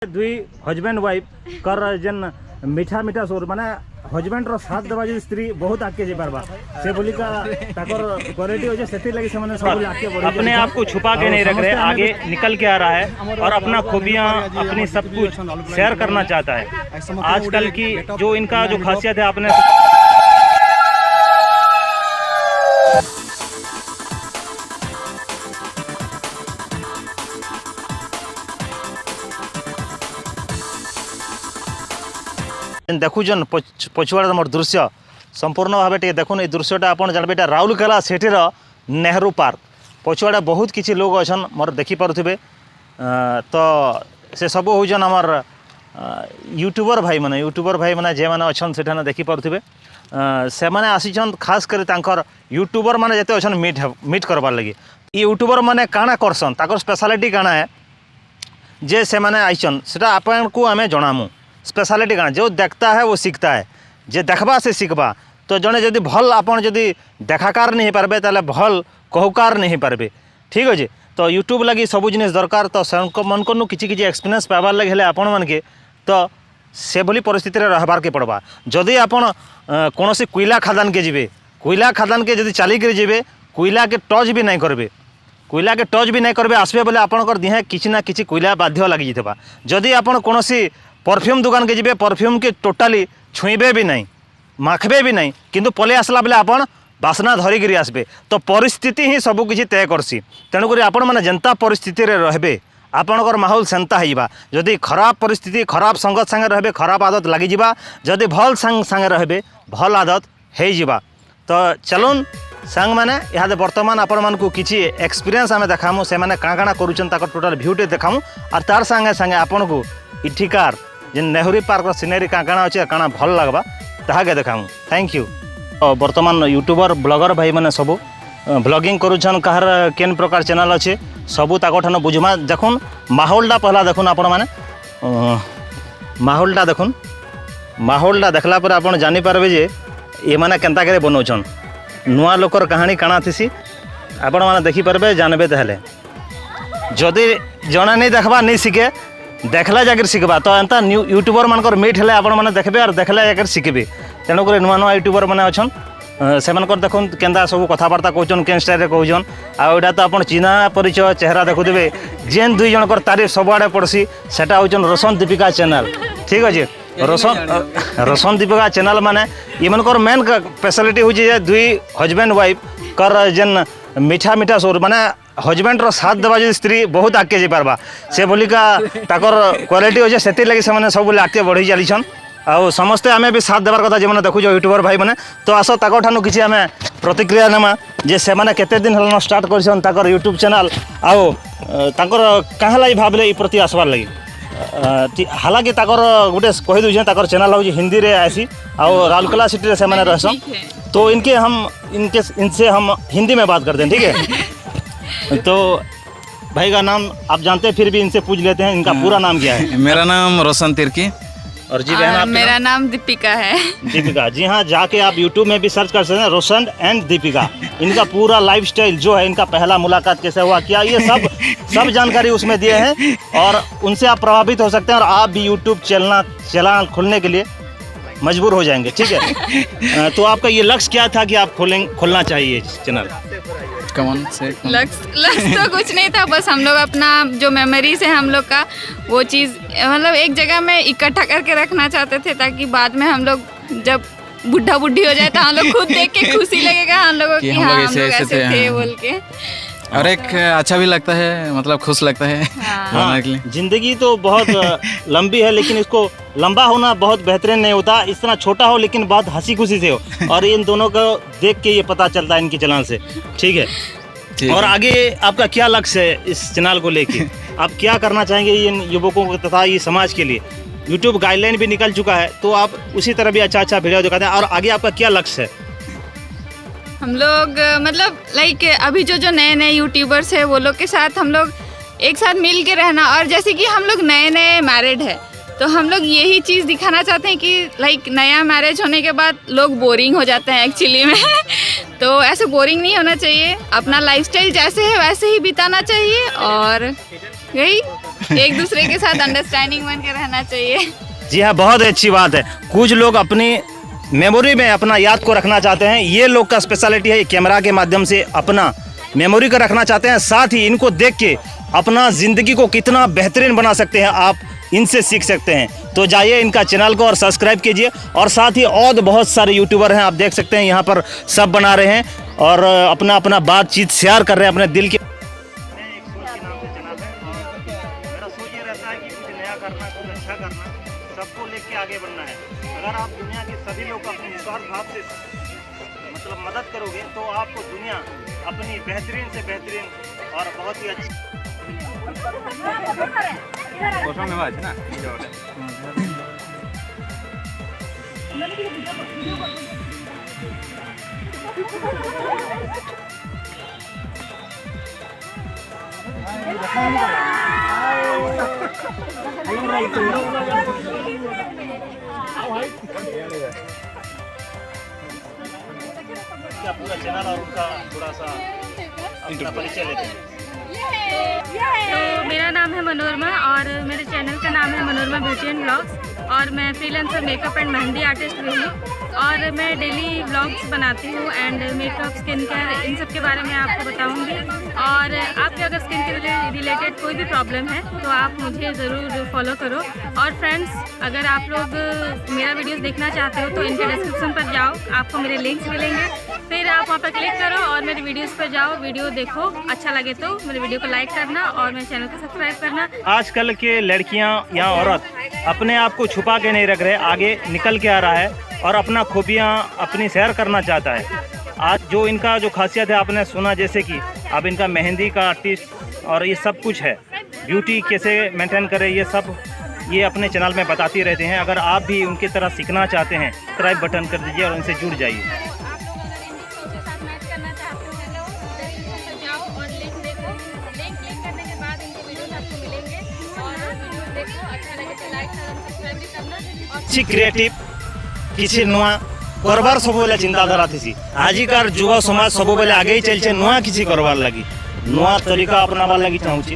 दुई husband wife कर जेन मीठा मीठा सोर माने हजबैंड रो साथ देवा जे स्त्री बहुत आगे जे पारबा से बोली का ताकर क्वालिटी हो जे सेति लगी से माने सब आगे बढ़ी अपने आप को छुपा के नहीं रख रहे, आगे निकल के आ रहा है और अपना खूबियां अपनी सब कुछ शेयर करना चाहता है। आजकल की जो इनका जो खासियत है आपने देखुन पछुआड़ मोर दृश्य संपूर्ण भाव टे देखुन ये दृश्यटा आप जानवे राउरकेला सिटीर नेहरू पार्क पछुआड़े बहुत किसी लोग अच्छा मोर देखिपे तो से सब हूँ आमर यूट्यूबर भाई मैंने जे मैंने अच्छा से देखिपे से मैंने आसीचन खास कर यूट्यूबर मैंने जिते अच्छा मीट करवार लगी यूट्यूबर मैंने काଣା करसन ताकर स्पेशलिटी काଣା है जे से मैंने आईचन से आपन को आम जनामु स्पेशलिटी काଣା जो देखता है वो सीखता है जे देखबा से सीखबा तो जड़े जदि भल आपन जदि देखाकार नहीं पारबे ताले भल कहूकार नहीं पारबे ठीक अच्छे। तो यूट्यूब लगी सब जिनिस दरकार तो मन को किसी किसी एक्सपीरियंस पाइबार लगे हेले आपण मानके तो से भली परिस्थिति रे रहबार के पड़वा। जदि आपण कोनोसी कोयला खादान के जीवे कोयला खादान के जदि चलिक जीवे कोयला के टच भी नहीं करबे कोयला के टच भी नहीं करबे आसबे बोले आपणकर दिहे किसी ना किसी कोयला बाध्य लगी जाता। जदि आपण कोनोसी परफ्यूम दुकान के जीवे परफ्यूम के टोटाली छुईबे भी नहीं माखबे भी नहीं किंतु पले आसला बेले आपण बासना धरिकी आसबे तो परिस्थिति ही सब किसी तय करसी। तेणुक आपण मैंने जेन्ता परिस्थिति रे रहबे आपणकर माहौल सेन्ता होइबा। जदि खराब परिस्थिति खराब संगत संगे रहबे खराब आदत लगी जिबा जदि भल संगे रहबे भल आदत हो जिबा। तो चलुन सांग मैंने यहाँ बर्तमान आपण मानकु किछि एक्सपीरियंस आमे देखामु से माने काଣା करूछन ताकर टोटल भ्यूटे देखामु और तार संगे संगे आपण को इठिकार जे नेहरू पार्क सीनेरी काଣା अच्छे काଣା भल लगवा ताके देखामु। Thank you. बर्तमान यूट्यूबर ब्लॉगर भाई मैंने सब ब्लॉगिंग करूछन कहार केन प्रकार चैनल अच्छे सबू ताकठान बुझमा देखुन माहौलटा पहला देखुन आपण माने माहौलटा देखुन माहौलटा देखला पर आपण जानि पारबे जे ये माने केनता करे बनौछन नुआ लोकर कहानी काଣା थिसी आपण माने देखि पारबे जानबे ताहले जदि जणा नहीं देखबा नहीं शिखे देखला जाकर शिखबा तो एंता यूट्यूबर मानकर मीट हेले आपण माने देखबे और देखला जाकर शिखबे। तेणुक नुआ नुआ यूट्यूबर मैंने अच्छन से देखुन केन्दा सब कथबार्ता कहन केन स्टाइल कहन आटा तो आप चिन्हा परिचय चेहरा देखुवे जेन दुई जनकर तारीफ सबुआड़े पड़सी सेटा हूँ रोशन दीपिका चैनल ठीक अच्छे। रोशन दीपिका चैनल माने इमनकर मेन स्पेशलिटी हूँ दुई हजबैंड वाइफ कर जेन मीठा मीठा सोर माने हजबैंड रो साथ देवा जो स्त्री बहुत आगे जा पारबा से बोली का ताकर क्वालिटी अच्छे से लगी से सब आगे बढ़ी चलीछन आउ समस्ते आमे भी साथ देवार कथा जो देखुच यूट्यूबर भाई मैंने तो आस ताकठानु किसी आम प्रतिक्रिया नेमा जे से माने केते दिन हलन स्टार्ट करछन ताकर यूट्यूब चैनल आउ ताकर कहाँ लगी भावले प्रति आसबार लगी हालांकि ताकर गोटे कही दूसरे ताकर चैनल हूँ हिंदी रे आसी आउ राउरकेला सिटी रे से माने रहसन तो इनसे हम हिंदी में बात करते हैं ठीक है। तो भाई का नाम आप जानते हैं फिर भी इनसे पूछ लेते हैं इनका पूरा नाम क्या है। मेरा नाम रोशन तिर्की और जी बहन मेरा नाम दीपिका है। दीपिका जी हाँ जाके आप YouTube में भी सर्च कर सकते हैं रोशन एंड दीपिका। इनका पूरा लाइफस्टाइल जो है इनका पहला मुलाकात कैसे हुआ क्या ये सब जानकारी उसमें दिए हैं और उनसे आप प्रभावित हो सकते हैं और आप भी YouTube चैनल खोलने के लिए मजबूर हो जाएंगे ठीक है। तो आपका ये लक्ष्य क्या था कि आप खोलना चाहिए चैनल? कौन से लक्ष्य तो कुछ नहीं था बस हम लोग अपना जो मेमोरीज है हम लोग का वो चीज़ मतलब एक जगह में इकट्ठा करके रखना चाहते थे ताकि बाद में हम लोग जब बुढ़ा बुढ़ी हो जाए तो हम लोग खुद देख के खुशी लगेगा हम लोगों की हाँ हम लोग ऐसे थे बोल के और एक अच्छा भी लगता है मतलब खुश लगता है हाँ, जिंदगी तो बहुत लंबी है लेकिन इसको लंबा होना बहुत बेहतरीन नहीं होता इस तरह छोटा हो लेकिन बहुत हंसी खुशी से हो और इन दोनों को देख के ये पता चलता है इनकी चैनल से ठीक है। और आगे आपका क्या लक्ष्य है इस चैनल को लेके आप क्या करना चाहेंगे इन युवकों को तथा ये समाज के लिए? यूट्यूब गाइडलाइन भी निकल चुका है तो आप उसी तरह भी अच्छा वीडियो दिखाते हैं और आगे आपका क्या लक्ष्य है? हम लोग मतलब लाइक अभी जो नए यूट्यूबर्स है वो लोग के साथ हम लोग एक साथ मिल के रहना और जैसे कि हम लोग नए मैरिड है तो हम लोग यही चीज़ दिखाना चाहते हैं कि लाइक नया मैरिज होने के बाद लोग बोरिंग हो जाते हैं एक्चुअली में तो तो ऐसे बोरिंग नहीं होना चाहिए, अपना लाइफस्टाइल जैसे है वैसे ही बिताना चाहिए और यही एक दूसरे के साथ अंडरस्टैंडिंग बन के रहना चाहिए। जी हाँ, बहुत अच्छी बात है। कुछ लोग अपनी मेमोरी में अपना याद को रखना चाहते हैं, ये लोग का स्पेशलिटी है, कैमरा के माध्यम से अपना मेमोरी को रखना चाहते हैं। साथ ही इनको देख के अपना ज़िंदगी को कितना बेहतरीन बना सकते हैं आप इनसे सीख सकते हैं। तो जाइए इनका चैनल को और सब्सक्राइब कीजिए। और साथ ही और बहुत सारे यूट्यूबर हैं, आप देख सकते हैं यहाँ पर सब बना रहे हैं और अपना अपना बातचीत शेयर कर रहे हैं अपने दिल के। सबको लेके आगे बढ़ना है। अगर आप दुनिया के सभी लोग अपने निस्वार्थ भाव से मतलब मदद करोगे तो आपको दुनिया अपनी बेहतरीन से बेहतरीन और बहुत ही अच्छी क्या पूरा चैनल और उनका थोड़ा सा अपना परिचय लेते हैं। तो मेरा नाम है मनोरमा और मेरे चैनल का नाम है मनोरमा ब्यूटी एंड ब्लॉग्स और मैं freelancer makeup and mehndi artist भी हूँ और मैं डेली ब्लॉग्स बनाती हूँ एंड मेकअप स्किन केयर इन सब के बारे में आपको बताऊँगी। और आपके अगर स्किन के रिलेटेड कोई भी प्रॉब्लम है तो आप मुझे ज़रूर फॉलो करो। और फ्रेंड्स, अगर आप लोग मेरा वीडियोस देखना चाहते हो तो इनके डिस्क्रिप्शन पर जाओ, आपको मेरे लिंक्स मिलेंगे, फिर आप वहाँ पर क्लिक करो और मेरे वीडियोस पर जाओ, वीडियो देखो, अच्छा लगे तो मेरे वीडियो को लाइक करना और मेरे चैनल को सब्सक्राइब करना। आजकल के लड़कियां या औरत अपने आप को छुपा के नहीं रख रहे, आगे निकल के आ रहा है और अपना खूबियां अपनी शेयर करना चाहता है। आज जो इनका जो खासियत है आपने सुना, जैसे कि अब इनका मेहंदी का आर्टिस्ट और ये सब कुछ है, ब्यूटी कैसे मेंटेन करें ये सब ये अपने चैनल में बताती रहते हैं। अगर आप भी उनकी तरह सीखना चाहते हैं सब्सक्राइब बटन कर दीजिए और उनसे जुड़ जाइए। କିଛି କ୍ରିଏଟିଭ କିଛି ନୂଆ କରବାର ସବୁବେଳେ ଚିନ୍ତାଧାରା ଥିସି। ଆଜିକାର ଯୁବ ସମାଜ ସବୁବେଳେ ଆଗେଇ ଚାଲିଛେ ନୂଆ କିଛି କରବାର ଲାଗି, ନୂଆ ତରିକା ଆପଣାବାର ଲାଗି ଚାହୁଁଛି,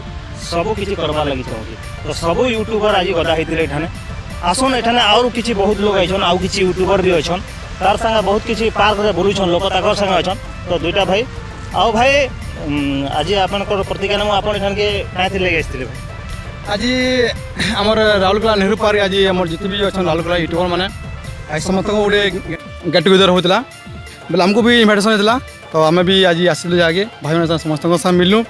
ସବୁ କିଛି କରବାର ଲାଗି ଚାହୁଁଛି। ତ ସବୁ ୟୁଟ୍ୟୁବର ଆଜି ଗଦା ହେଇଥିଲେ ଏଠାନେ। ଆସନ୍ ଏଠାନେ ଆହୁରି କିଛି ବହୁତ ଲୋକ ଆଇଛନ୍, ଆଉ କିଛି ୟୁଟ୍ୟୁବର ବି ଅଛନ୍, ତାର ସାଙ୍ଗେ ବହୁତ କିଛି ପାର୍କରେ ବୁଲୁଛନ୍ ଲୋକ, ତାଙ୍କର ସାଙ୍ଗେ ଅଛନ୍। ତ ଦୁଇଟା ଭାଇ ଆଉ ଭାଇ ଆଜି ଆପଣଙ୍କର ପ୍ରତିଜ୍ଞା ନେମୁ, ଆପଣ ଏଠାନକେ କାହିଁକି ଲାଗି ଆସିଥିଲେ ଭାଇ? आज आमर राउरकेला नेहरू पार्क आज आम जिते भी अच्छा राउरकेला यूट्यूबर मैंने आज समस्त गोटे गेट टुगेदर होता बोले आमको भी इनविटेशन होता तो आम भी आज आसिलु आगे भाई मैंने समस्त साथ मिलूँ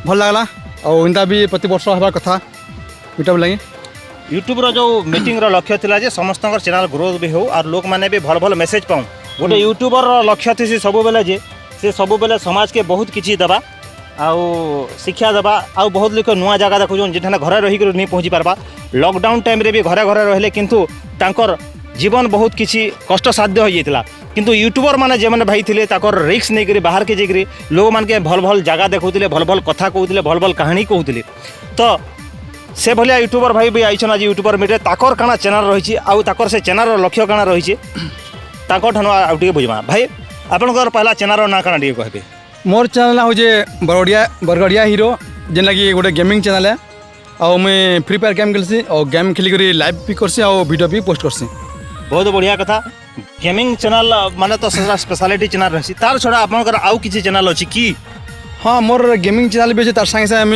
भल लगला और इनता भी प्रति वर्ष हबार कथा मीटअप लगे। यूट्यूबर जो मीटिंग लक्ष्य था जे समस्त चैनल ग्रोथ भी हो और लोक मैंने भी भल भल मेसेज पाऊँ। गोटे यूट्यूबर लक्ष्य थी सब बेले जे से सब बेले समाज के बहुत किसी दबा आउ शिक्षा देवा आउ बहुत लोग नुआ जगह देखुन जिठाने घरे रही नहीं पहुँची पारबा। लॉकडाउन टाइम रे भी घरे घरे रहिले किंतु तांकर जीवन बहुत किसी कष्ट साध्य हो जाता। किंतु यूट्यूबर माने जे माने भाई थिले ताकर रिस्क नहीं करी बाहर के जाकरी लोग मान के भल भल जगह देखुले, भल भल कथा कहते, भल भल कहानी कहते। तो से भलिया यूट्यूबर भाई भी आइछन आज यूट्यूबर मीटे ताकर काना चैनल रही आउ ताकर से चैनल लक्ष्य काना रही ताकर ठानु आउ टिके बुझमा। भाई आपनकर पहला चैनल ना काना टिके कहबे? मोर चैनल हूँ बरगड़िया हीरो जेन लगी गोटे गेमिंग चैनल है और मैं फ्री फायर गेम खेलसी और गेम खेलिक लाइव भी करसी और वीडियो भी पोस्ट करसी। बहुत बढ़िया कथा। गेमिंग चैनल माने तो स्पेशलिटी चैनल रही तार छड़ा आपनकर आउ किसी चैनल अछि की? हाँ, मोर गेमिंग चैनल भी अच्छे तार संगे साथ आम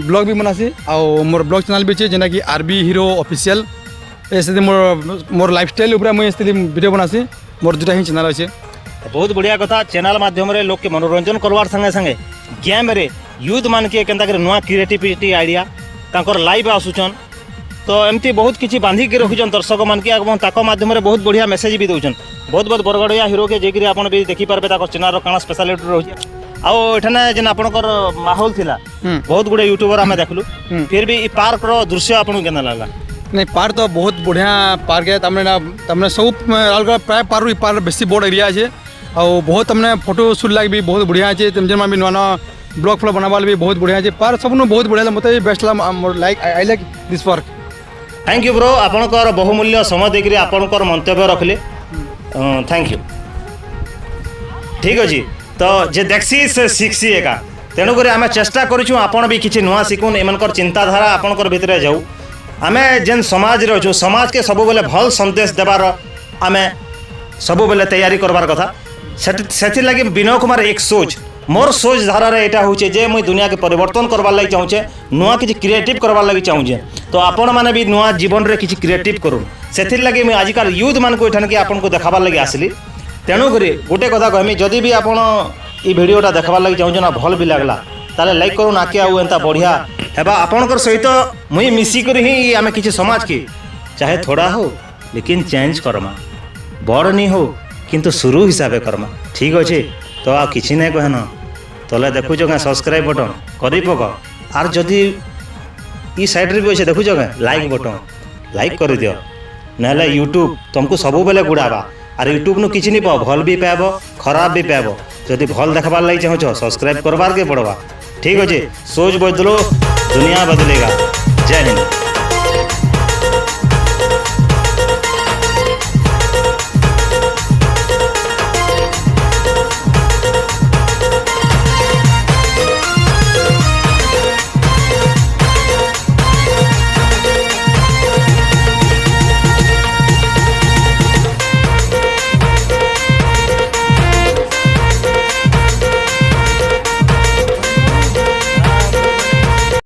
ब्लॉग भी बनासी और मोर ब्लॉग चैनल भी अच्छे जेना कि आरबी हीरो ऑफिशियल ऐसे मोर लाइफस्टाइल ऊपर मुझे वीडियो बनासी। मोर दुटा ही चैनल अच्छे। बहुत बढ़िया कथा। चैनल माध्यम रे लोग के मनोरंजन करवार संगे संगे गेम रे यूथ मान के केनता करे नुआ क्रिएटिविटी आइडिया तांकर लाइव आसुचन। तो एमती बहुत किसी बांधी के रखुचन दर्शक मान के और ताको माध्यम रे बहुत बढ़िया मेसेज भी दउचन। बहुत बहुत बरगड़िया हीरो के जेकि आपन भी देखि पारबे ताकर चैनल रो काना स्पेशलिटी रहउची। आउ एठाने जेन आपनकर माहौल थिला बहुत गुडे यूट्यूबर हमें देखलु, फिर भी ई पार्क रो दृश्य आपन केना लागला? नहीं, पार्क तो बहुत बढ़िया पार्क है। तमने सब राउरकेला प्राय पार्क बेसी बड़ एरिया है और बहुत तमने फोटो शूट लगे भी बहुत बढ़िया है। तुम जेन भी नुआ नुआ ब्लॉग फ्लॉग बनावा भी बहुत बढ़िया है। पार्क सब बहुत बढ़िया मत best like I like this park. Thank you bro, आपनकर बहुमूल्य समय देकरी आपनकर मंतव्य रखले। Thank you. ठीक अछि। तो जे देखसी से शिखसी एका तेणुक आम चेष्टा करूँ आपण भी किसी नुआ शिखुन एमनकर चिंताधारा आपणकर भितर जाऊ आमे जेन समाज रे अछु समाज के सब बेले भल संदेश देवार आमे सब बेले तैयारी करबार कथा से लगी विनय कुमार एक सोच मोर सोच धारा रे एटा होचे जे मुई दुनिया के परिवर्तन करबार लागि चाहूचे नुआ किछि क्रिएटिव करबार लागि चाहूचे तो आपण माने भी नुआ जीवन रे किछि क्रिएटिव करू सेथिर लागि मुई आजिकाल यूथ मान को एठान के आपन को देखाबार लागि आसली तेणु करी गोटे कथा कहमी जदि भी आपण ई वीडियोटा देखबार लागि चाहूचे ना भल भी लागला ताले लाइक करू ना के आउ एंता बढ़िया हेबा आपनकर सहित मुई मिसी करी ही आमे किछि समाज के चाहे थोड़ा हो लेकिन चेंज करमा बड़ नहीं हो किंतु शुरू हिसाब करमा ठीक अच्छे तो आ किसी नहीं कहे न तले देखुच सब्सक्राइब बटन कर पक आर जदि ई साइड रे भी अच्छे देखुच लाइक बटन लाइक कर दियो ना यूट्यूब तुमको सब बेले गुड़ावा आर यूट्यूब नु किसी नहीं पाओ भल भी पाब खराब भी पाब जदि भल देखबार लगी चाहो सब्सक्राइब करवार के पड़वा ठीक अच्छे सोच बदलो दुनिया बदलेगा जय हिंद।